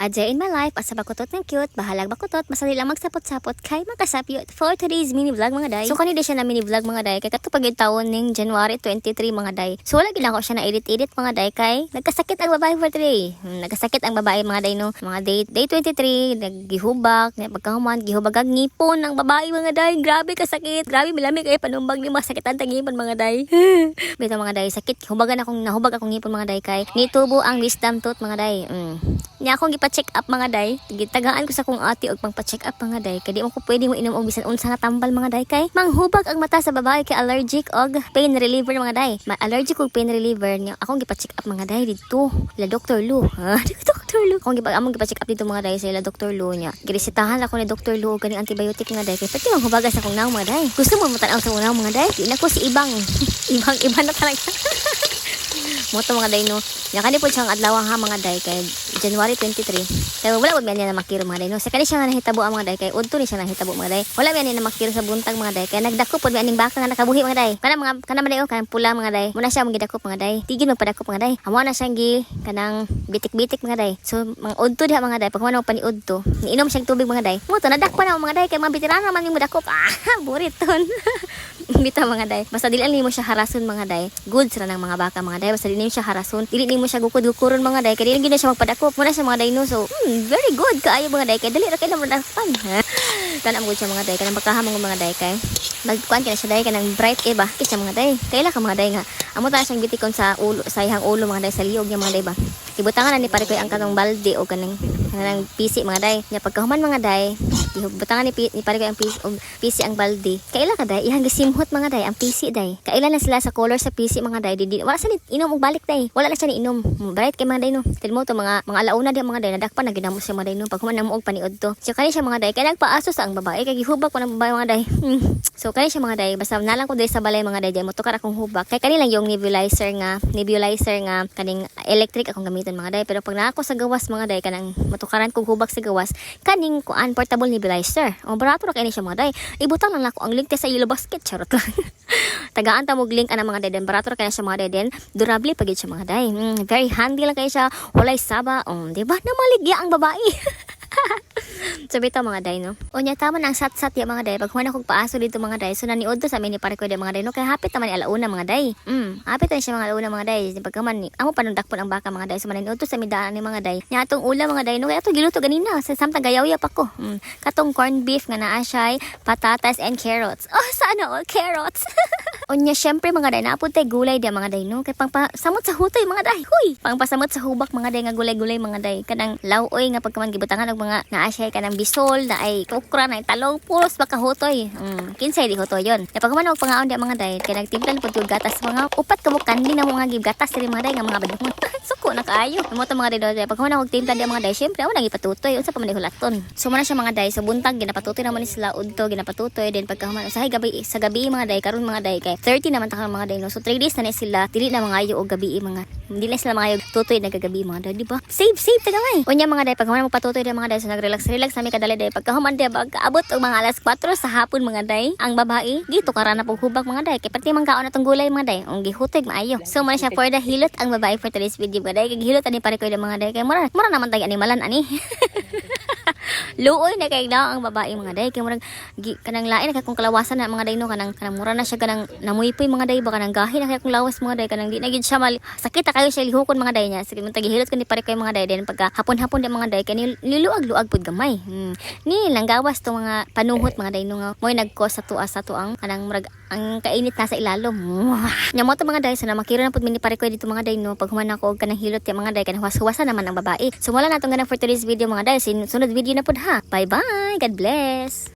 A day in my life, asa bakutot ng cute, bahalag bakutot, basta nilang magsapot-sapot kay makasapyot for today's mini vlog mga day. So kanina siya na mini vlog mga day, kay katupag yung taon ng January 23 mga day. So wala ginako siya na edit-edit mga day kay nagkasakit ang babae for today. Nagkasakit ang babae mga day no. Mga day 23, naggihubak, pagkahuman, gihubag ang ngipon ng babae mga day. Grabe kasakit. Grabe milami kay panumbag ni masakitan tang ngipon mga day. Bitaw mga day, sakit. Nahubag akong ngipon mga day kay nitubo ang wisdom tooth mga day. Niya akong gipa-check up mga day. Gitagaan ko sa kong ate og pang-check up mga day. Kay di mo ko pwede mo inom og bisan unsa nga tambal mga day kay manghubag ang mata sa babae kay allergic og pain reliever mga day. Allergic og pain reliever niya. Akong gipa-check up mga day dito. La Dr. Lu. Dr. Lu. Among gipa-check up dito mga day sa la Dr. Lu niya. Giresetahan ako ni Dr. Lu og kaning antibiotic mga day kay pati manghubaga sa kong naong mga day. Gusto mo matanaw sa kong naong mga day? Di na ko si ibang na talaga. Moto mga day no. Nakani po siyang adlaw ha mga day kay January 23. Kaya wala wag niya na makiro mga day no. Sa kani siya nga nahitabo ang mga day kay udto ni siya nahitabo mga day. Wala niya na makiro sa buntag mga day kay nagdako pod aning baka nga nakabuhi mga day. Kana mga kanang pula mga day. Muna siya magidakop mga day. Tigil magpadakop mga day. Amo na siyang gi kanang bitik-bitik mga day. So mga udto diha mga day pag man pa ni udto. Niinom siyang tubig mga day. Moto nadakpa na mga day kay mga veterano man yung madakop. Buriton. Bitaw mga day. Basta dili mo siya harason mga day. Good sila ng mga baka mga day. Basta dili mo siya harason. Dili mo siya gukod-gukuron mga day. Kaya dili na siya magpadakop. Muna siya mga day no. So, very good. Kaayo mga day. Kaya dali ra kay na madakpan. Kanang mo siya mga day. Kanang bakahamong mga day kay. Magkuan kina siya day kanang bright iba. Kisya mga day. Kaila ka mga day nga. Amo ta siyang bitikon sa ulo, sa ihang ulo mga day sa liog niya mga day ba. Ibutangan na ni pare ko ang kanang balde o kanang PC mga day. Nya pagkahuman mga day, ibutangan ni pare ko ang PC ang balde. Kaila ka day ihang gisimhot mga day ang PC day. Kaila na sila sa color sa PC mga day. Wala sa ni inom og balik day. Wala na siya ni inom. Bright kay mga day no. Tilmo to mga alauna di mga day nadakpan na ginamos siya mga day no. Paghuman na mo og paniod to. So kani siya mga day kay nagpaaso sa ang babae kay gihubak pa ng babae mga day. So kani siya mga day basta nalang ko day sa balay mga day mo tukar akong hubak. Kay kani lang yung nebulizer nga kaning electric akong gamiton mga day. Pero pag naa ko sa gawas mga day kanang matukaran kog hubak sa gawas kaning kuan portable nebulizer. O barato ra kay ni siya mga day. Ibutang lang ako ang link sa yellow basket charot lang. Tagaan ta mog link ana mga day den barato ra kay na siya mga day den durable pagid siya mga day. Very handy lang kay siya. Walay saba. Di ba na maligya ang babae. So bitaw mga day no. Unya tama na ang sat-sat ya mga day. Pag human akong paaso dito mga day. So naniod to sa amin ni pare ko mga day no. Kaya hapit naman ni alauna mga day. Hapit na siya mga alauna mga day. Pagkaman amo panundakpon ang baka mga day. So mananiod to sa midaan ni mga day. Nya atong ulam mga day no. Kaya ato giluto ganina. Sa samtang gayaw-yaw pa ko. Katong corned beef nga naa siya, patatas and carrots. Oh sana all carrots. Unya syempre mga day naapod tay gulay dia mga day no. Kay pangpasamot sa hutoy mga day. Huy, pangpasamot sa hubak mga day nga gulay-gulay mga day. Kanang lawoy nga pagkaman gibutangan og mga naa siya kanang bisol na ay okra na talong puros baka hutoy. Kinsay di hutoy yon. Ya pagkaman og pangaon dia mga day kay nagtimplan pud yung gatas mga upat ka mo kandi na mo nga gigatas diri mga day nga mga badungon. Suko na kaayo. Mo to mga day pagkaman og timplan dia mga day syempre ako nagipatutoy unsa pa man hulaton. So man siya mga day sa buntag ginapatutoy naman ni sila udto ginapatutoy din pagkaman sa gabi mga day karon mga day kay 30 naman ta mga day no. So 3 days na ni sila dili na mga ayo og gabi mga hindi na sila mga tutoy nagagabi mga day di ba? Save tagamay. Unya mga day pagkaman mo patutoy dia mga day so relax sa mi kadali day pagkahuman day abot og mga alas 4 sa hapon mga day ang babae dito kara na paghubak mga day kay pati man kaon atong gulay mga day ang gihutog maayo so man siya for the hilot ang babae for today's video mga day kay gihilot ani pare ko mga day kay mura naman tay animalan ani. Luoy na kay daw ang babae mga day kay murag kanang lain na kay kung kalawasan na mga day no kanang mura na siya kanang namuipoy mga day ba kanang gahi na kay kung lawas mga day kanang di na gid siya sakit kayo siya lihukon mga day niya sige man tagihilot kan ni pare ko mga day den pagka hapon-hapon din mga day kay niluag-luag pud gamay. Ni langgawas to mga panuhot mga day no nga moy nagkos sa tuang kanang murag ang kainit na sa ilalom. Nya mo to mga day so na makiro na pud mi ni pare ko dito mga day no pag human ako og kanang hilot ya mga day kanang huwas-huwasan naman ang babae. So wala na tong ganang for today's video mga day. Sunod video na pud ha. Bye bye. God bless.